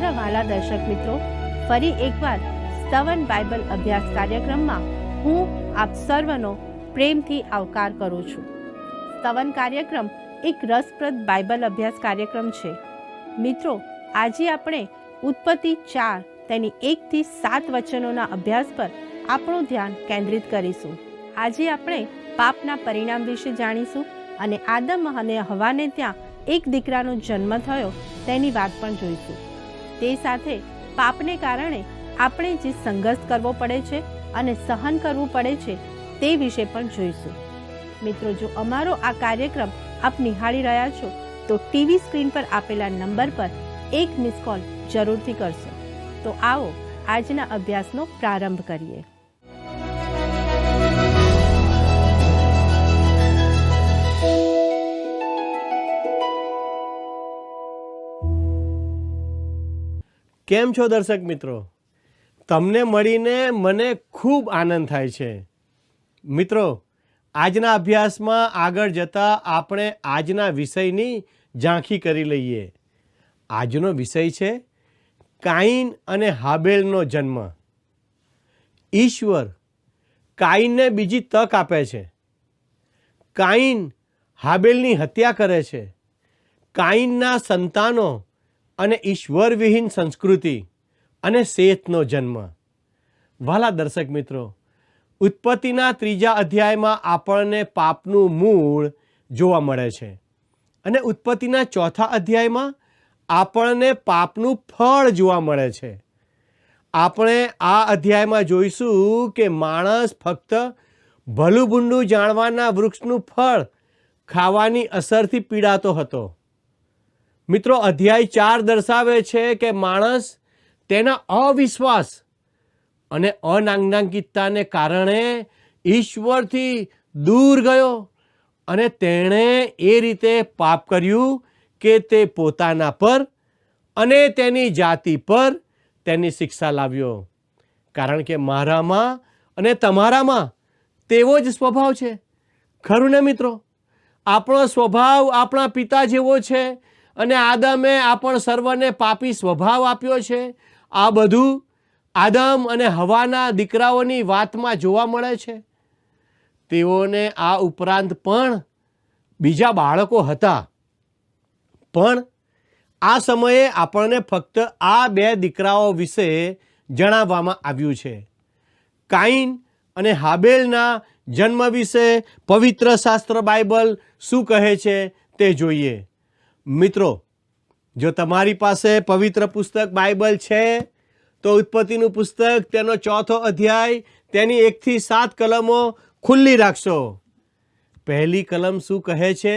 મારા વાલા દર્શક મિત્રો, ફરી એકવાર સ્તવન બાઇબલ અભ્યાસ કાર્યક્રમમાં હું આપ સર્વનો પ્રેમથી આવકાર કરું છું. સ્તવન કાર્યક્રમ એક રસપ્રદ બાઇબલ અભ્યાસ કાર્યક્રમ છે. મિત્રો, આજે આપણે ઉત્પત્તિ 4 તેની 1 થી 7 વચનોના અભ્યાસ પર આપણું ધ્યાન કેન્દ્રિત કરીશું. આજે આપણે પાપના પરિણામ વિશે જાણીશું અને આદમ અને હવાને ત્યાં એક દીકરાનો જન્મ થયો તેની વાત પણ જોઈશું. તે સાથે પાપને કારણે આપણે જે સંઘર્ષ કરવો પડે છે અને સહન કરવું પડે છે તે વિશે પણ જોઈશું. મિત્રો, જો અમારો આ કાર્યક્રમ આપ નિહાળી રહ્યા છો તો ટીવી સ્ક્રીન પર આપેલા નંબર પર એક મિસ કોલ જરૂરથી કરશો. તો આવો આજના અભ્યાસનો પ્રારંભ કરીએ. કેમ છો દર્શક મિત્રો? તમને મળીને મને ખૂબ આનંદ થાય છે. મિત્રો, આજના અભ્યાસમાં આગળ જતાં આપણે આજના વિષયની ઝાંખી કરી લઈએ. આજનો વિષય છે કાઈન અને હાબેલનો જન્મ. ઈશ્વર કાઈનને બીજી તક આપે છે. કાઈન હાબેલની હત્યા કરે છે. કાઈનના સંતાનો અને ઈશ્વરવિહીન સંસ્કૃતિ અને શેતનો જન્મ. વાલા દર્શક મિત્રો, ઉત્પત્તિના 3 અધ્યાયમાં આપણને પાપનું મૂળ જોવા મળે છે અને ઉત્પત્તિના 4 અધ્યાયમાં આપણને પાપનું ફળ જોવા મળે છે. આપણે આ અધ્યાયમાં જોઈશું કે માણસ ફક્ત ભલું બુંડું જાણવાના વૃક્ષનું ફળ ખાવાની અસરથી પીડાતો હતો. મિત્રો, અધ્યાય 4 દર્શાવે છે કે માણસ તેના અવિશ્વાસ અને અનાજ્ઞાકિતતાને કારણે ઈશ્વરથી દૂર ગયો અને તેણે એ રીતે પાપ કર્યું કે તે પોતાના પર અને તેની જાતિ પર તેની શિક્ષા લાવ્યો. કારણ કે મારામાં અને તમારામાં તેવો જ સ્વભાવ છે. ખરું ને મિત્રો? આપણો સ્વભાવ આપણા પિતા જેવો છે અને આદમે આપણ સર્વને પાપી સ્વભાવ આપ્યો છે. આ બધું આદમ અને હવાના દીકરાઓની વાતમાં જોવા મળે છે. તેઓને આ ઉપરાંત પણ બીજા બાળકો હતા, પણ આ સમયે આપણને ફક્ત આ 2 દીકરાઓ વિશે જણાવવામાં આવ્યું છે. કાઈન અને હાબેલના જન્મ વિશે પવિત્ર શાસ્ત્ર બાઇબલ શું કહે છે તે જોઈએ. મિત્રો, જો તમારી પાસે પવિત્ર પુસ્તક બાઇબલ છે તો ઉત્પત્તિનું પુસ્તક તેનો 4થો અધ્યાય તેની 1 થી 7 કલમો ખુલ્લી રાખશો. પહેલી કલમ શું કહે છે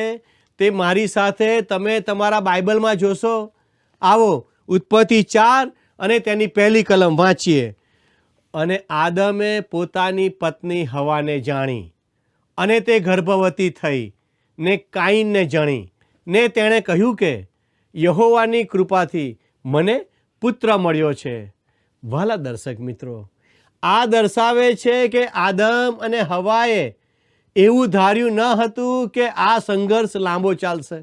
તે મારી સાથે તમે તમારા બાઇબલમાં જોશો. આવો ઉત્પત્તિ 4 અને તેની પહેલી કલમ વાંચીએ. અને આદમે પોતાની પત્ની હવાને જાણી અને તે ગર્ભવતી થઈ ને કાઈનને જણી ને તેણે કહ્યું કે યહોવાની કૃપાથી મને પુત્ર મળ્યો છે. વાલા દર્શક મિત્રો, આ દર્શાવે છે કે આદમ અને હવાએ એવું ધાર્યું ન હતું કે આ સંઘર્ષ લાંબો ચાલશે.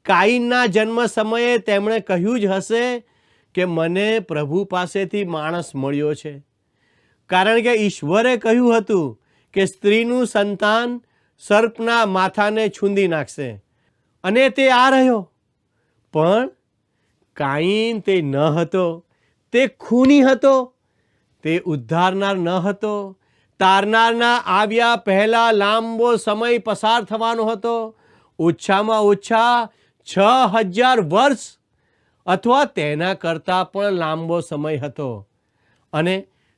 કાઈનના જન્મ સમયે તેમણે કહ્યું જ હશે કે મને પ્રભુ પાસેથી માણસ મળ્યો છે, કારણ કે ઈશ્વરે કહ્યું હતું કે સ્ત્રીનું સંતાન સર્પના માથાને છૂંદી નાખશે અને તે આ રહ્યો. પણ કાઈન તે ન હતો. તે ખૂની હતો. તે ઉદ્ધારનાર ન હતો. તારનારના આવ્યા પહેલાં લાંબો સમય પસાર થવાનો હતો. ઓછામાં ઓછા 6000 વર્ષ અથવા તેના કરતાં પણ લાંબો સમય હતો. અને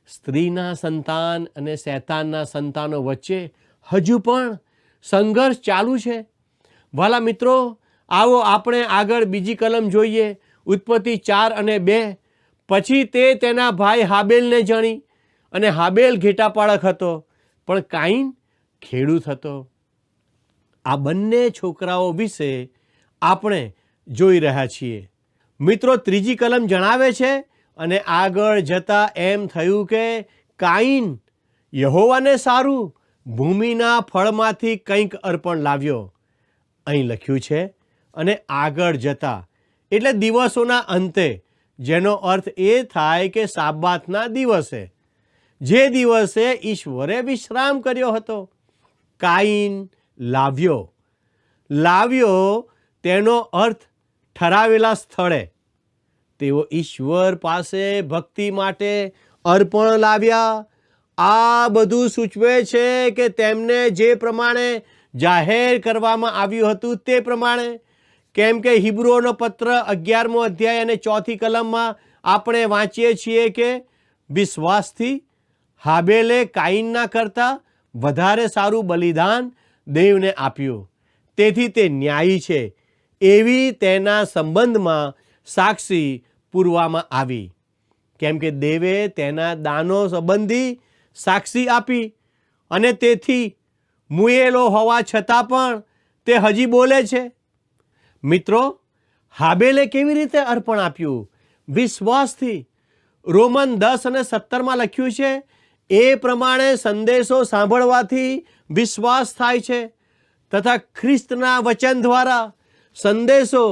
સ્ત્રીના સંતાન અને શૈતાનના સંતાનો વચ્ચે હજુ પણ સંઘર્ષ ચાલુ છે. વાલા મિત્રો, આવો આપણે આગળ બીજી કલમ જોઈએ. ઉત્પત્તિ 4 અને 2. પછી તે તેના ભાઈ હાબેલને જાણી અને હાબેલ ઘેટાપાળક હતો પણ કાઈન ખેડૂત હતો. આ બંને છોકરાઓ વિશે આપણે જોઈ રહ્યા છીએ. મિત્રો, ત્રીજી કલમ જણાવે છે અને આગળ જતાં એમ થયું કે કાઈન યહોવાને સારું ભૂમિના ફળમાંથી કંઈક અર્પણ લાવ્યો. અહીં લખ્યું છે અને આગળ જતાં એટલે દિવસોના અંતે, જેનો અર્થ એ થાય કે સાબાતના દિવસે, જે દિવસે ઈશ્વરે વિશ્રામ કર્યો હતો. કાઈન લાવ્યો તેનો અર્થ ઠરાવેલા સ્થળે. તેઓ ઈશ્વર પાસે ભક્તિ માટે અર્પણ લાવ્યા. આ બધું સૂચવે છે કે તેમને જે પ્રમાણે જાહેર કરવામાં આવ્યું હતું તે પ્રમાણે, કેમ કે હિબ્રુઓનો પત્ર 11મો અધ્યાય અને 4થી કલમમાં આપણે વાંચીએ છીએ કે વિશ્વાસથી હાબેલે કાઈનના કરતાં વધારે સારું બલિદાન દેવને આપ્યું, તેથી તે ન્યાયી છે એવી તેના સંબંધમાં સાક્ષી પૂરવામાં આવી. કેમ કે દેવે તેના દાનો સંબંધી સાક્ષી આપી, અને તેથી મુએલો હોવા છતાં પણ તે હજી બોલે છે. મિત્રો, હાબેલે કેવી રીતે અર્પણ આપ્યું? વિશ્વાસથી. રોમન 10 અને 17માં લખ્યું છે, એ પ્રમાણે સંદેશો સાંભળવાથી વિશ્વાસ થાય છે, તથા ખ્રિસ્તના વચન દ્વારા સંદેશો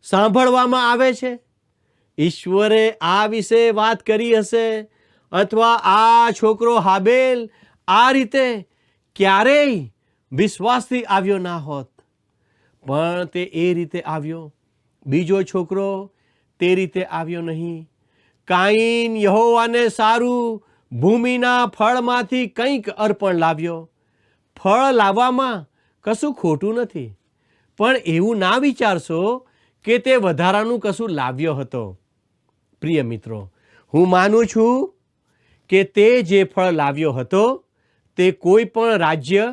સાંભળવામાં આવે છે. ઈશ્વરે આ વિશે વાત કરી હશે, અથવા આ છોકરો હાબેલ આ રીતે ક્યારેય વિશ્વાસથી આવ્યો ના હોત, પણ તે એ રીતે આવ્યો. બીજો છોકરો તે રીતે આવ્યો નહીં. કાઈન યહોવાને સારું ભૂમિના ફળમાંથી કંઈક અર્પણ લાવ્યો. ફળ લાવવામાં કશું ખોટું નથી, પણ એવું ના વિચારશો કે તે વધારાનું કશું લાવ્યો હતો. પ્રિય મિત્રો, હું માનું છું કે તે જે ફળ લાવ્યો હતો તે કોઈ પણ રાજ્ય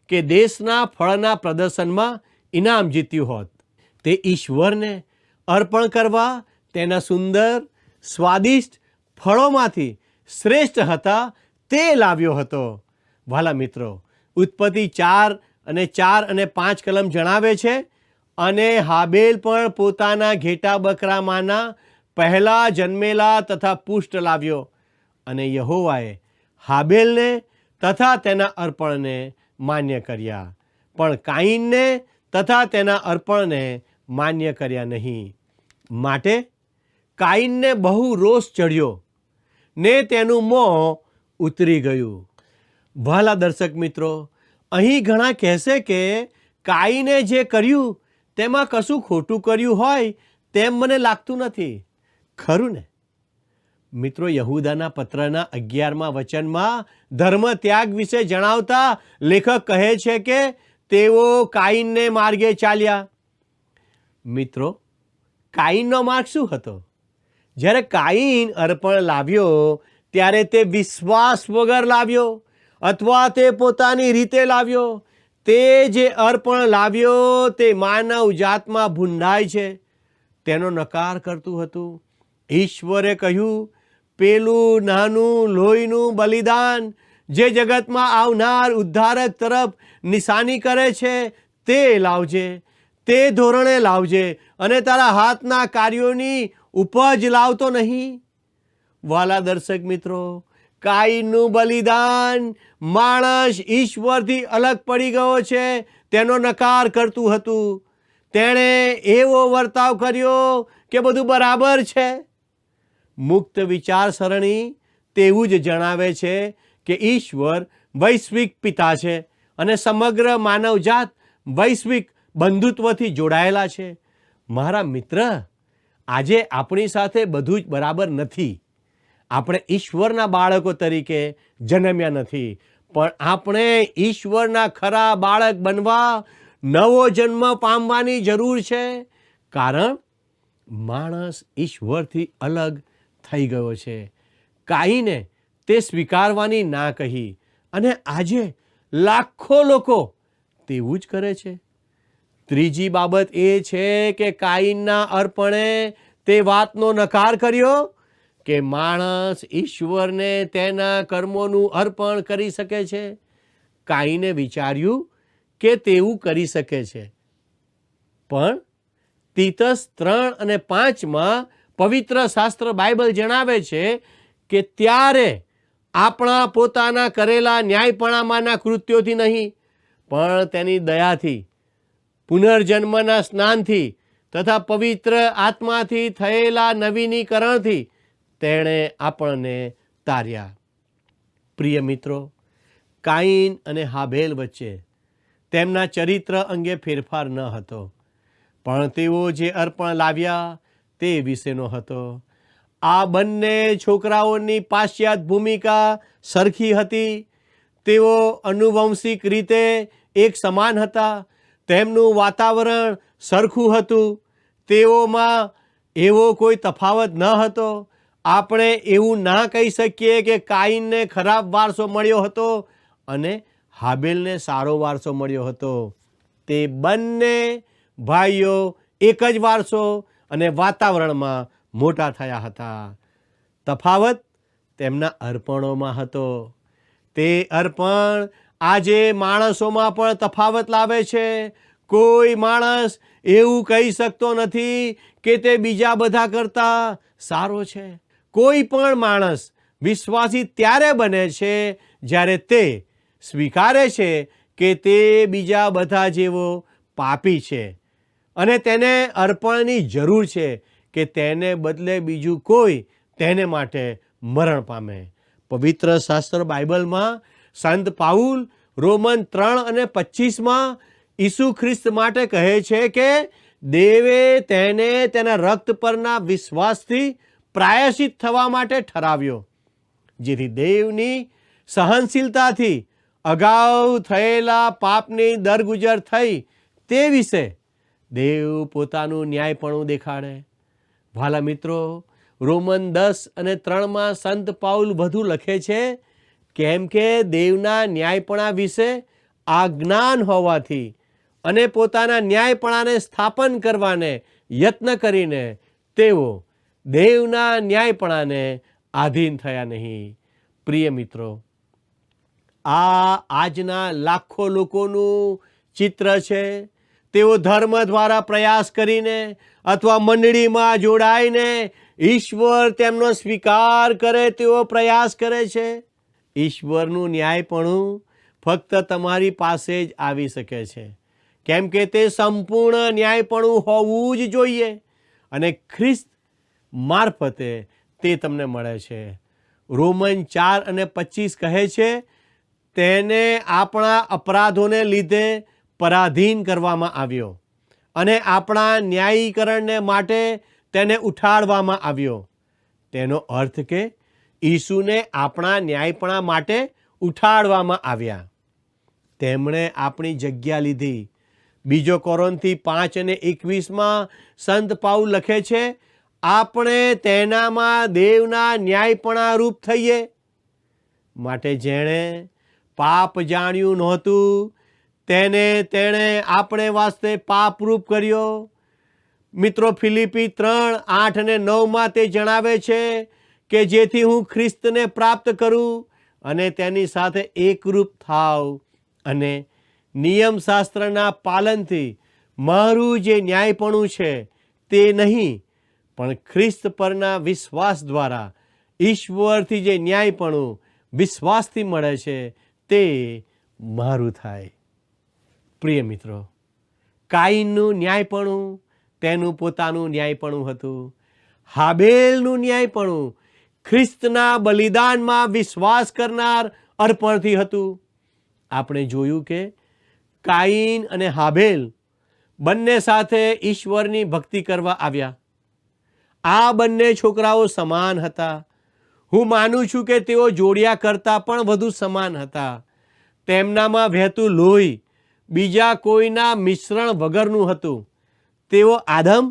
કે દેશના ફળના પ્રદર્શનમાં ઇનામ જીત્યું હોત. તે ઈશ્વરને અર્પણ કરવા તેના સુંદર સ્વાદિષ્ટ ફળોમાંથી શ્રેષ્ઠ હતા તે લાવ્યો હતો. વાલા મિત્રો, ઉત્પત્તિ 4 અને 5 કલમ જણાવે છે, અને હાબેલ પણ પોતાના ઘેટા બકરામાંના પહેલા જન્મેલા તથા પુષ્ટ લાવ્યો, અને યહોવાએ હાબેલને તથા તેના અર્પણને માન્ય કર્યા, પણ કાઈનને તથા તેના અર્પણને માન્ય કર્યા નહીં. માટે કાઈનને બહુ રોષ ચડ્યો ને તેનું મોં ઉતરી ગયું. વહાલા દર્શક મિત્રો, અહીં ઘણા કહેશે કે કાઈને જે કર્યું તેમાં કશું ખોટું કર્યું હોય તેમ મને લાગતું નથી. ખરું ને? મિત્રો, યહૂદાના પત્રના 11મા વચનમાં ધર્મ ત્યાગ વિશે જણાવતા લેખક કહે છે કે તેઓ કાઈનને માર્ગે ચાલ્યા. મિત્રો, કાઈનનો માર્ગ શું હતો? જ્યારે કાઈન અર્પણ લાવ્યો ત્યારે તે વિશ્વાસ વગર લાવ્યો, અથવા તે પોતાની રીતે લાવ્યો. તે જે અર્પણ લાવ્યો તે માનવ જાતમાં ભૂંડાય છે તેનો નકાર કરતું હતું. ઈશ્વરે કહ્યું, પેલું નાનું લોહીનું બલિદાન જે જગતમાં આવનાર ઉદ્ધારક તરફ નિશાની કરે છે તે લાવજે, તે ધોરણે લાવજે, અને તારા હાથના કાર્યોની ઉપજ લાવતો નહીં. વાલા દર્શક મિત્રો, કાઈનનું બલિદાન માણસ ઈશ્વરથી અલગ પડી ગયો છે તેનો નકાર કરતું હતું. તેણે એવો વર્તાવ કર્યો કે બધું બરાબર છે. મુક્ત વિચારસરણી તેવું જ જણાવે છે કે ઈશ્વર વૈશ્વિક પિતા છે અને સમગ્ર માનવજાત વૈશ્વિક બંધુત્વથી જોડાયેલા છે. મારા મિત્ર, આજે આપણી સાથે બધું જ બરાબર નથી. આપણે ઈશ્વરના બાળકો તરીકે જન્મ્યા નથી, પણ આપણે ઈશ્વરના ખરા બાળક બનવા નવો જન્મ પામવાની જરૂર છે, કારણ માણસ ઈશ્વરથી અલગ થઈ ગયો છે. કાઈને તે સ્વીકારવાની ના કહી, અને આજે લાખો લોકો તેવું જ કરે છે. ત્રીજી બાબત એ છે કે કાઈનના અર્પણે તે વાતનો નકાર કર્યો કે માણસ ઈશ્વરને તેના કર્મોનું અર્પણ કરી શકે છે. કાઈને વિચાર્યું કે તેવું કરી શકે છે, પણ તીતસ 3 અને 5માં પવિત્ર શાસ્ત્ર બાઇબલ જણાવે છે કે ત્યારે આપણા પોતાના કરેલા ન્યાયપણામાંના કૃત્યોથી નહીં, પણ તેની દયાથી, પુનર્જન્મના સ્નાનથી તથા પવિત્ર આત્માથી થયેલા નવીનીકરણથી તેણે આપણને તાર્યા. પ્રિય મિત્રો, કાઈન અને હાબેલ વચ્ચે તેમના ચરિત્ર અંગે ફેરફાર ન હતો, પણ તેઓ જે અર્પણ લાવ્યા તે વિશેનો હતો. આ બંને છોકરાઓની પાશ્ચાત્ય ભૂમિકા સરખી હતી. તેઓ આનુવંશિક રીતે એક સમાન હતા. તેમનું વાતાવરણ સરખું હતું. તેઓમાં એવો કોઈ તફાવત ન હતો. આપણે એવું ના કહી શકીએ કે કાઈનને ખરાબ વારસો મળ્યો હતો અને હાબેલને સારો વારસો મળ્યો હતો. તે બંને ભાઈઓ એક જ વારસો અને વાતાવરણમાં મોટા થયા હતા. તફાવત તેમના અર્પણોમાં હતો. તે અર્પણ આજે માણસોમાં પણ તફાવત લાવે છે. કોઈ માણસ એવું કહી શકતો નથી કે તે બીજા બધા કરતાં સારો છે. કોઈ પણ માણસ વિશ્વાસી ત્યારે બને છે જ્યારે તે સ્વીકારે છે કે તે બીજા બધા જેવો પાપી છે અને તેને અર્પણની જરૂર છે કે તેને બદલે બીજું કોઈ તેને માટે મરણ પામે. પવિત્ર શાસ્ત્ર બાઇબલમાં સંત પાઉલ રોમન 3:25 ઈસુ ખ્રિસ્ત માટે કહે છે કે દેવે તેને તેના રક્ત પરના વિશ્વાસથી પ્રાયશ્ચિત થવા માટે ઠરાવ્યો, જેથી દેવની સહનશીલતાથી અગાઉ થયેલા પાપની દરગુજર થઈ તે વિશે દેવ પોતાનું ન્યાયપણું દેખાડે. ભાલા મિત્રો, રોમન 10:3 સંત પાઉલ વધુ લખે છે, કેમ કે દેવના ન્યાયપણા વિશે આ જ્ઞાન હોવાથી અને પોતાના ન્યાયપણાને સ્થાપન કરવાને યત્ન કરીને તેઓ દેવના ન્યાયપણાને આધીન થયા નહીં. પ્રિય મિત્રો, આજના લાખો લોકોનું ચિત્ર છે. તેઓ ધર્મ દ્વારા પ્રયાસ કરીને અથવા મંડળીમાં જોડાઈને ઈશ્વર તેમનો સ્વીકાર કરે તેવો પ્રયાસ કરે છે. ઈશ્વરનું ન્યાયપણું ફક્ત તમારી પાસે જ આવી શકે છે, કેમ કે તે સંપૂર્ણ ન્યાયપણું હોવું જ જોઈએ અને ખ્રિસ્ત મારફતે તે તમને મળે છે. રોમન 4:25 કહે છે, તેને આપણા અપરાધોને લીધે પરાધીન કરવામાં આવ્યો અને આપણા ન્યાયીકરણને માટે તેને ઉઠાડવામાં આવ્યો. તેનો અર્થ કે ઈસુને આપણા ન્યાયપણા માટે ઉઠાડવામાં આવ્યા. તેમણે આપણી જગ્યા લીધી. 2 કોરિન્થી 5:21 સંત પાઉલ લખે છે, આપણે તેનામાં દેવના ન્યાયપણા રૂપ થઈએ. માટે જેણે પાપ જાણ્યું નહોતું તેને તેણે આપણે વાસ્તે પાપરૂપ કર્યો. મિત્રો, ફિલિપી 3:8-9 તે જણાવે છે કે જેથી હું ખ્રિસ્તને પ્રાપ્ત કરું અને તેની સાથે એકરૂપ થાવ અને નિયમશાસ્ત્રના પાલનથી મારું જે ન્યાયપણું છે તે નહીં, પણ ખ્રિસ્ત પરના વિશ્વાસ દ્વારા ઈશ્વરથી જે ન્યાયપણું વિશ્વાસથી મળે છે તે મારું થાય. પ્રિય મિત્રો, કાઈનનું ન્યાયપણું તેનું પોતાનું ન્યાયપણું હતું. હાબેલનું ન્યાયપણું ખ્રિસ્તના બલિદાનમાં વિશ્વાસ કરનાર અર્પણથી હતું. આપણે જોયું કે કાઈન અને હાબેલ બંને સાથે ઈશ્વરની ભક્તિ કરવા આવ્યા. આ બંને છોકરાઓ સમાન હતા. હું માનું છું કે તેઓ જોડિયા કરતાં પણ વધુ સમાન હતા. તેમનામાં વહેતું લોહી બીજા કોઈના મિશ્રણ વગરનું હતું. તેઓ આદમ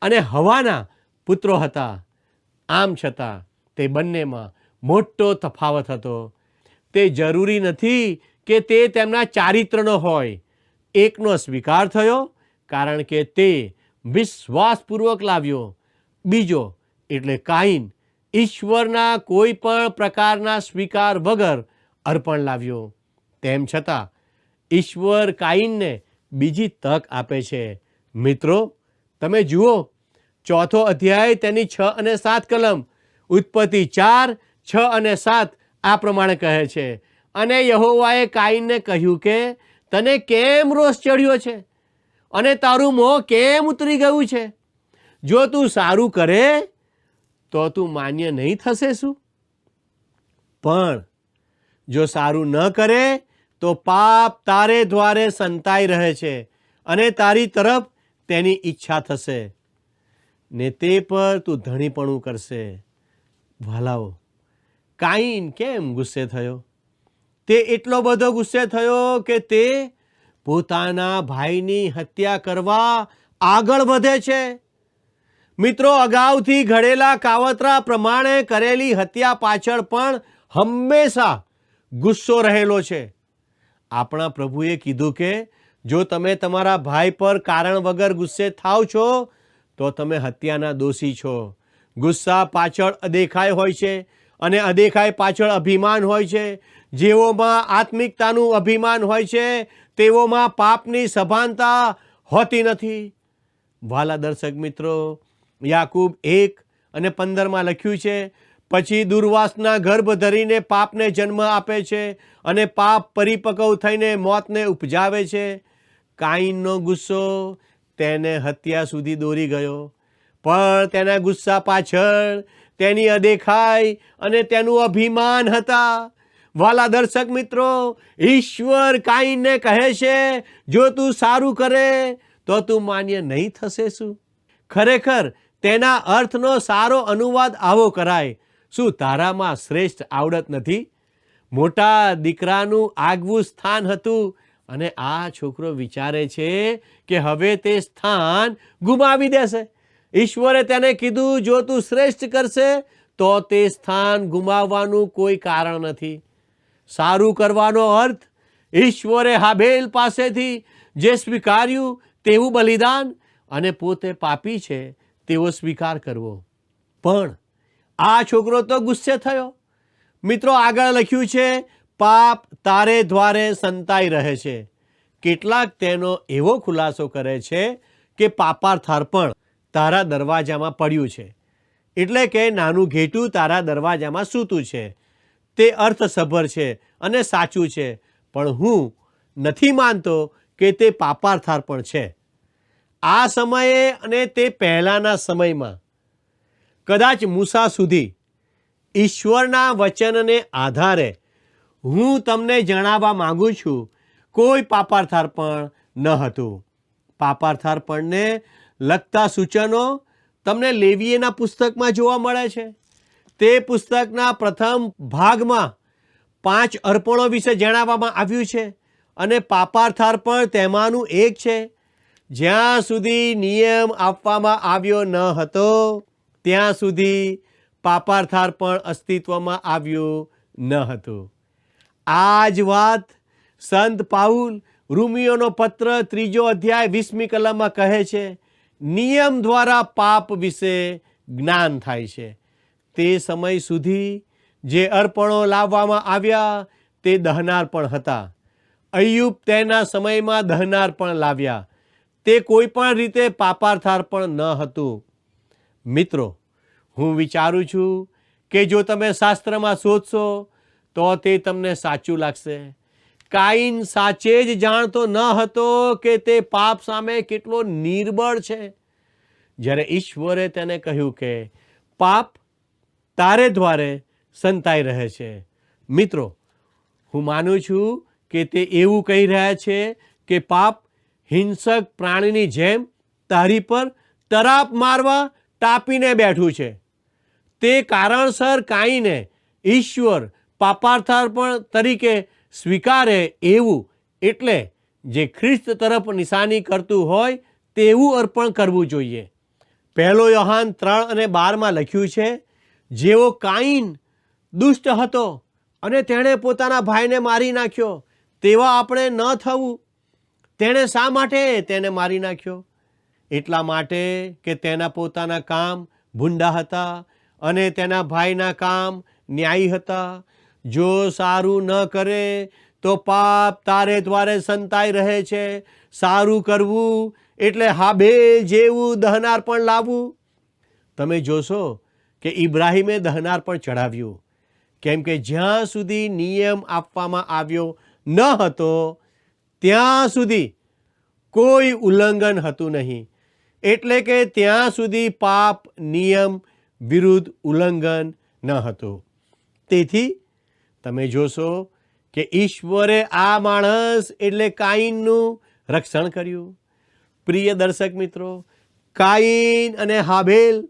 અને હવાના પુત્રો હતા. આમ છતાં તે બંનેમાં મોટો તફાવત હતો. તે જરૂરી નથી કે તે તેમના ચારિત્રનો હોય. એકનો સ્વીકાર થયો કારણ કે તે વિશ્વાસપૂર્વક લાવ્યો. બીજો એટલે કાઈન ઈશ્વરના કોઈ પણ પ્રકારના સ્વીકાર વગર અર્પણ લાવ્યો. તેમ છતાં ઈશ્વર કાઈનને બીજી તક આપે છે. મિત્રો, તમે જુઓ, 4થો અધ્યાય તેની 6 અને 7 કલમ, ઉત્પત્તિ 4, 6 અને 7 આ પ્રમાણે કહે છે, અને યહોવાએ કાઈનને કહ્યું કે તને કેમ રોષ ચડ્યો છે અને તારું મોં કેમ ઉતરી ગયું છે? જો તું સારું કરે તો તું માન્ય નહીં થશે શું? પણ જો સારું ન કરે તો પાપ તારે દ્વારે સંતાઈ રહે છે અને તારી તરફ તેની ઈચ્છા થશે ને તે પર તું ધણીપણું કરશે. વાલાઓ, કાઈન કેમ ગુસ્સે થયો? તે એટલો બધો ગુસ્સે થયો કે તે પોતાના ભાઈની હત્યા કરવા આગળ વધે છે. મિત્રો, અગાઉથી ઘડેલા કાવતરા પ્રમાણે કરેલી હત્યા પાછળ પણ હંમેશા ગુસ્સો રહેલો છે. આપણા પ્રભુએ કીધું કે જો તમે તમારા ભાઈ પર કારણ વગર ગુસ્સે થાવ છો તો તમે હત્યાના દોષી છો. ગુસ્સા પાછળ અદેખાઈ હોય છે અને અદેખાઈ પાછળ અભિમાન હોય છે. જેઓમાં આત્મિકતાનું અભિમાન હોય છે તેઓમાં પાપની સભાનતા હોતી નથી. વાલા દર્શક મિત્રો, યાકૂબ 1:15 લખ્યું છે, પછી દુર્વાસના ગર્ભ ધરીને પાપને જન્મ આપે છે અને પાપ પરિપક્વ થઈને મોતને ઉપજાવે છે. કાઈનનો ગુસ્સો તેને હત્યા સુધી દોરી ગયો, પણ તેના ગુસ્સા પાછળ તેની અદેખાઈ અને તેનું અભિમાન હતા. વાલા દર્શક મિત્રો, ઈશ્વર કાઈનને કહે છે, જો તું સારું કરે તો તું માન્ય નહીં થશે શું? ખરેખર તેના અર્થનો સારો અનુવાદ આવો કરાય, શું તારામાં શ્રેષ્ઠ આવડત નથી? મોટા દીકરાનું આગવું સ્થાન હતું અને આ છોકરો વિચારે છે કે હવે તે સ્થાન ગુમાવી દેશે. ઈશ્વરે તેને કીધું, જો તું શ્રેષ્ઠ કરશે તો તે સ્થાન ગુમાવવાનું કોઈ કારણ નથી. સારું કરવાનો અર્થ ઈશ્વરે હાબેલ પાસેથી જે સ્વીકાર્યું તેવું બલિદાન અને પોતે પાપી છે તેવો સ્વીકાર કરવો. પણ આ છોકરો તો ગુસ્સે થયો. મિત્રો, આગળ લખ્યું છે, પાપ તારે દ્વારે સંતાઈ રહે છે. કેટલાક તેનો એવો ખુલાસો કરે છે કે પાપાર્થાર્પણ તારા દરવાજામાં પડ્યું છે, એટલે કે નાનું ઘેટું તારા દરવાજામાં સૂતું છે. તે અર્થસભર છે અને સાચું છે, પણ હું નથી માનતો કે તે પાપાર્થાર્પણ છે. આ સમયે અને તે પહેલાંના સમયમાં કદાચ મૂસા સુધી ઈશ્વરના વચનને આધારે હું તમને જણાવવા માંગુ છું, કોઈ પાપાર્થાર્પણ ન હતું. પાપાર્થાર્પણને લગતા સૂચનો તમને લેવીયના પુસ્તકમાં જોવા મળે છે. તે પુસ્તકના પ્રથમ ભાગમાં 5 અર્પણો વિશે જણાવવામાં આવ્યું છે અને પાપાર્થાર્પણ તેમાંનું એક છે. જ્યાં સુધી નિયમ આપવામાં આવ્યો ન હતો ત્યાં સુધી પાપાર્થાર્પણ અસ્તિત્વમાં આવ્યું ન હતું. આ જ વાત સંત પાઉલ રોમીયોનો પત્ર 3 અધ્યાય 20મી કલમમાં કહે છે, નિયમ દ્વારા પાપ વિશે જ્ઞાન થાય છે. તે સમય સુધી જે અર્પણો લાવવામાં આવ્યા તે દહનાર પણ હતા. અય્યુબ તેના સમયમાં દહનાર પણ લાવ્યા. તે કોઈ પણ રીતે પાપાર્થાર્પણ ન હતું. મિત્રો, હું વિચારું છું કે જો તમે શાસ્ત્રમાં શોધશો તો તે તમને સાચું લાગશે. કાઈન સાચે જ જાણતો ન હતો કે તે પાપ સામે કેટલો નિર્બળ છે, જ્યારે ઈશ્વરે તેને કહ્યું કે પાપ તારે દ્વારે સંતાઈ રહે છે. મિત્રો, હું માનું છું કે તે એવું કહી રહ્યા છે કે પાપ હિંસક પ્રાણીની જેમ તારી પર તરાપ મારવા ટાપીને બેઠું છે. તે કારણસર કાઈને ઈશ્વર પાપાર્થાર્પણ તરીકે સ્વીકારે એવું, એટલે જે ખ્રિસ્ત તરફ નિશાની કરતું હોય તેવું અર્પણ કરવું જોઈએ. 1 યોહાન 3:12 લખ્યું છે, જેવો કાઈન દુષ્ટ હતો અને તેણે પોતાના ભાઈને મારી નાખ્યો, તેવા આપણે ન થવું. તેણે શા માટે તેને મારી નાખ્યો? એટલા માટે કે તેના પોતાના કામ ભૂંડા હતા અને તેના ભાઈના કામ ન્યાયી હતા. જો સારું ન કરે તો પાપ તારે દ્વારે સંતાઈ રહે છે. સારું કરવું એટલે હાબેલ જેવું દહનાર પણ લાવવું. તમે જોશો કે ઇબ્રાહીમે દહનાર પણ ચડાવ્યું, કેમ કે જ્યાં સુધી નિયમ આપવામાં આવ્યો ન હતો ત્યાં સુધી કોઈ ઉલ્લંઘન હતું નહીં. એટલે કે ત્યાં સુધી પાપ નિયમ વિરુદ્ધ ઉલ્લંઘન ન હતું. તેથી તમે જોશો કે ઈશ્વરે આ માણસ એટલે કાઈનનું રક્ષણ કર્યું. પ્રિય દર્શક મિત્રો, કાઈન અને હાબેલ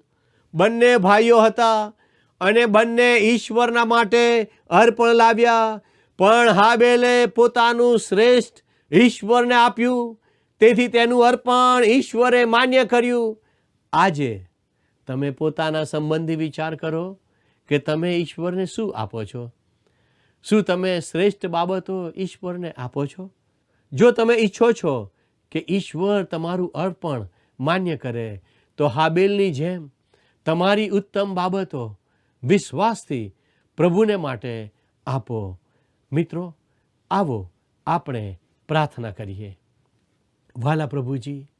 બંને ભાઈઓ હતા અને બંને ઈશ્વરના માટે અર્પણ લાવ્યા. પણ હાબેલે પોતાનું શ્રેષ્ઠ ઈશ્વરને આપ્યું, તેથી તેનું અર્પણ ઈશ્વરે માન્ય કર્યું. આજે તમે પોતાના સંબંધી વિચાર કરો કે તમે ઈશ્વરને શું આપો છો? શું તમે શ્રેષ્ઠ બાબતો ઈશ્વરને આપો છો? જો તમે ઈચ્છો છો કે ઈશ્વર તમારું અર્પણ માન્ય કરે, તો હાબેલની જેમ તમારી ઉત્તમ બાબતો વિશ્વાસથી પ્રભુને માટે આપો. મિત્રો, આવો આપણે પ્રાર્થના કરીએ. વાલા પ્રભુજી,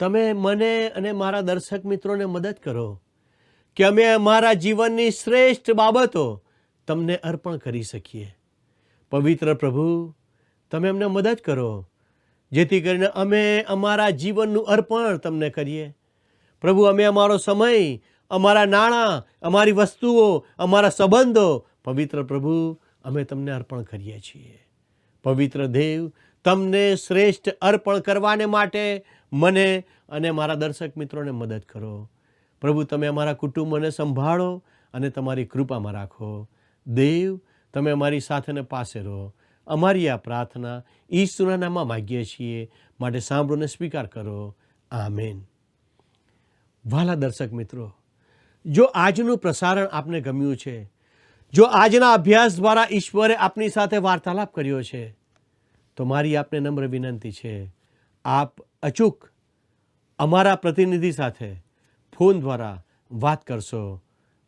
તમે મને અને મારા દર્શક મિત્રોને મદદ કરો કે અમે અમારા જીવનની શ્રેષ્ઠ બાબતો તમને અર્પણ કરી શકીએ. પવિત્ર પ્રભુ, તમે અમને મદદ કરો જેથી કરીને અમે અમારા જીવનનું અર્પણ તમને કરીએ. પ્રભુ, અમે અમારો સમય, અમારા નાણાં, અમારી વસ્તુઓ, અમારા સંબંધો, પવિત્ર પ્રભુ, અમે તમને અર્પણ કરીએ છીએ. પવિત્ર દેવ, તમને શ્રેષ્ઠ અર્પણ કરવાને માટે મને અને મારા દર્શક મિત્રોને મદદ કરો. પ્રભુ, તમે અમારા કુટુંબોને સંભાળો અને તમારી કૃપામાં રાખો. દેવ, તમે અમારી સાથેને પાસે રહો. અમારી આ પ્રાર્થના ઈસુના નામમાં માગીએ છીએ, માટે સાંભળોને સ્વીકાર કરો. આમેન. વાલા દર્શક મિત્રો, જો આજનું પ્રસારણ આપને ગમ્યું છે, જો આજના અભ્યાસ દ્વારા ઈશ્વરે આપની સાથે વાર્તાલાપ કર્યો છે, તો મારી આપને નમ્ર વિનંતી છે, આપ અચૂક અમારા પ્રતિનિધિ સાથે ફોન દ્વારા વાત કરશો.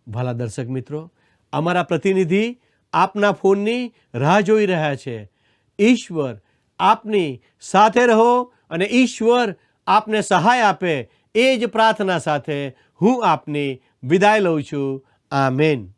ભલા દર્શક મિત્રો, અમારા પ્રતિનિધિ આપના ફોનની રાહ જોઈ રહ્યા છે. ઈશ્વર આપની સાથે રહો અને ઈશ્વર આપને સહાય આપે, એ જ પ્રાર્થના સાથે હું આપની વિદાય લઉં છું. આમેન.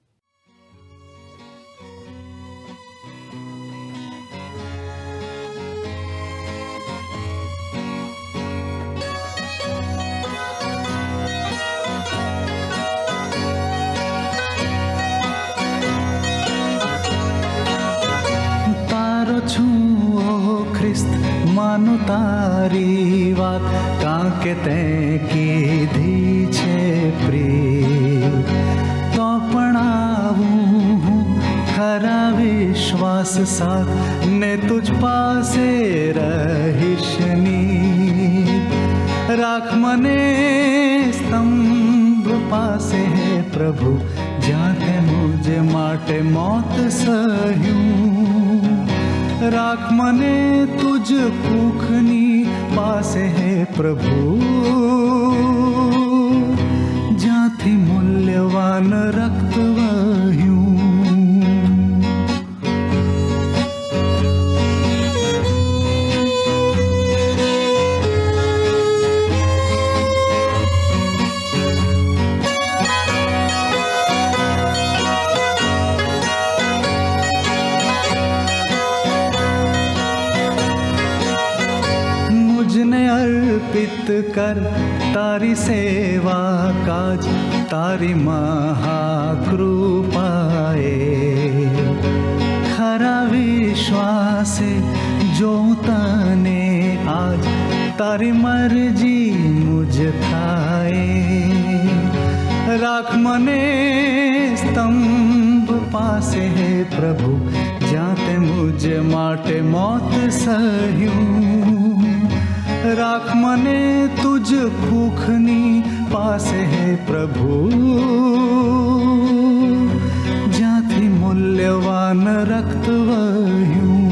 માનું તારી વાત, કાંકે તે કીધી છે પ્રિય, તો પણ આવું હું ખરા વિશ્વાસ સાથ ને તુજ પાસે રહીશની. રાખ મને સ્તંભ પાસે હે પ્રભુ, જ્યાં તે મુજ માટે મોત સહ્યું. રાખ મને તુજ કુખની પાસે હે પ્રભુ, જ્યાંથી મૂલ્યવાન રક્ત વહ્યું. अर्पित कर तारी सेवा काज, तारी महाकृपाए. खरा विश्वासे जो तने आज, तारी मर्जी मुझ थाए. राख મને સ્તંભ પાસે હે પ્રભુ, જ્યાં તે મુજ માટે મોત સહ્યું. રાખ મને તુજ કુખની પાસે હે પ્રભુ, જ્યાંથી મૂલ્યવાન રક્ત વહ્યું.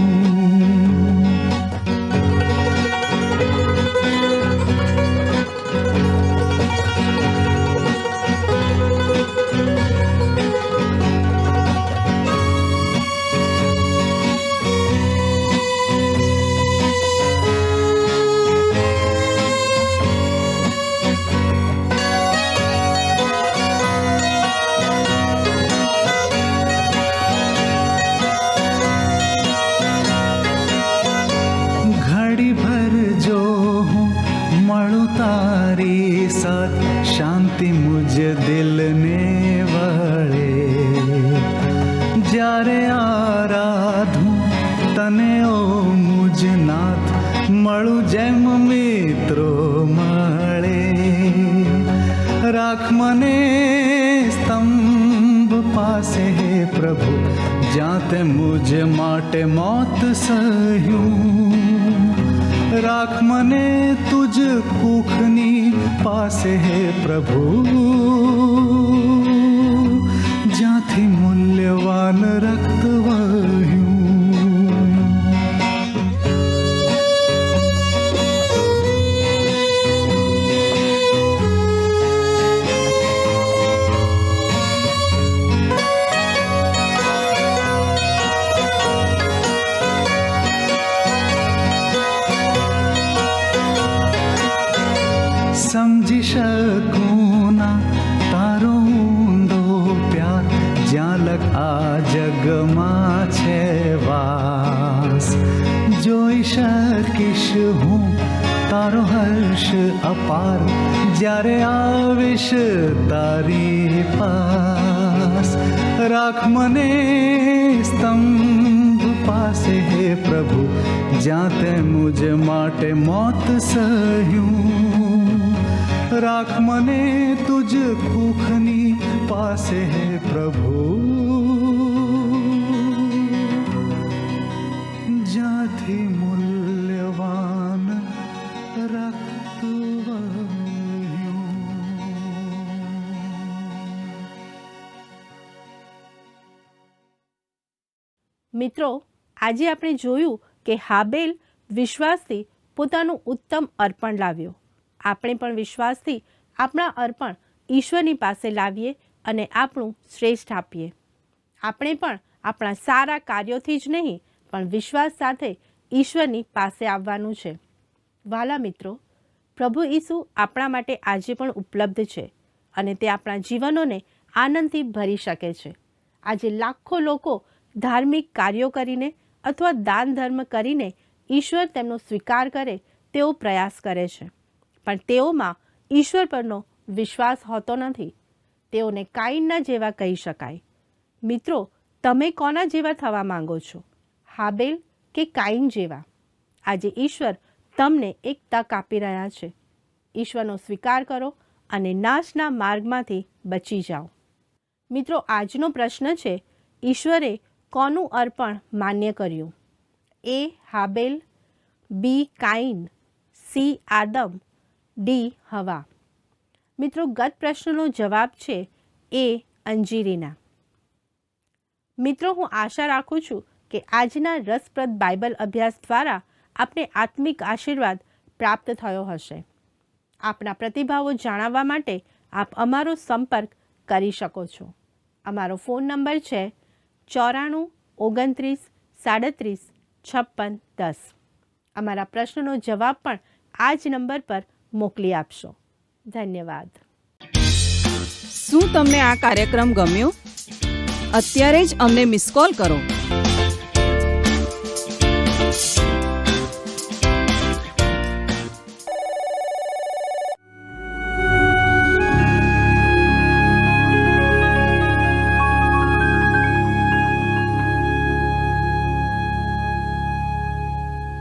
તારી સાથ શાંતિ મુજ દિલને વળે. જ્યારે આરાધું તને ઓ મુજ નાથ, મળું જેમ મિત્રો મળે. રાખ મને સ્તંભ પાસે હે પ્રભુ, જ્યાં તે મુજ માટે મોત સહ્યું. રાખ મને તુજ કુખની પાસે હે પ્રભુ, જ્યાંથી મૂલ્યવાન રક્ત વહ્યું. સમજી શકું ના તારો ઊંડો પ્યાર, જ્યાં લગ આ જગમાં છે વાસ. જોઈ શકીશ હું તારો હર્ષ અપાર, જ્યારે આવીશ તારી પાસ. રાખ મને સ્તંભ પાસે હે પ્રભુ, જ્યાં તે મુજ માટે મોત સહ્યું. રાખ મને તુજ કુખની પાસે હે પ્રભુ, જ્યાંથી મૂલ્યવાન રક્ત વહ્યું. મિત્રો, આજે આપણે જોયું કે હાબેલ વિશ્વાસથી પોતાનું ઉત્તમ અર્પણ લાવ્યો. આપણે પણ વિશ્વાસથી આપણા અર્પણ ઈશ્વરની પાસે લાવીએ અને આપણું શ્રેષ્ઠ આપીએ. આપણે પણ આપણા સારા કાર્યોથી જ નહીં, પણ વિશ્વાસ સાથે ઈશ્વરની પાસે આવવાનું છે. વાલા મિત્રો, પ્રભુ ઈસુ આપણા માટે આજે પણ ઉપલબ્ધ છે અને તે આપણા જીવનોને આનંદથી ભરી શકે છે. આજે લાખો લોકો ધાર્મિક કાર્યો કરીને અથવા દાન ધર્મ કરીને ઈશ્વર તેમનો સ્વીકાર કરે તેવો પ્રયાસ કરે છે, પણ તેઓમાં ઈશ્વર પરનો વિશ્વાસ હોતો નથી. તેઓને કાઈનના જેવા કહી શકાય. મિત્રો, તમે કોના જેવા થવા માંગો છો? હાબેલ કે કાઈન જેવા? આજે ઈશ્વર તમને એક તક આપી રહ્યા છે. ઈશ્વરનો સ્વીકાર કરો અને નાશના માર્ગમાંથી બચી જાઓ. મિત્રો, આજનો પ્રશ્ન છે, ઈશ્વરે કોનું અર્પણ માન્ય કર્યું? એ હાબેલ, બી કાઈન, સી આદમ, ડી હવા? મિત્રો, ગત પ્રશ્નનો જવાબ છે એ અંજીરીના. મિત્રો, હું આશા રાખું છું કે આજના રસપ્રદ બાઇબલ અભ્યાસ દ્વારા આપને આત્મિક આશીર્વાદ પ્રાપ્ત થયો હશે. આપના પ્રતિભાવો જાણવા માટે આપ અમારો સંપર્ક કરી શકો છો. અમારો ફોન નંબર છે 94 29 37 56 10. અમારા પ્રશ્નનો જવાબ પણ આ જ નંબર પર મોકલી આપશો. ધન્યવાદ. શું તમને આ કાર્યક્રમ ગમ્યો? અત્યારે જ અમને મિસ કોલ કરો.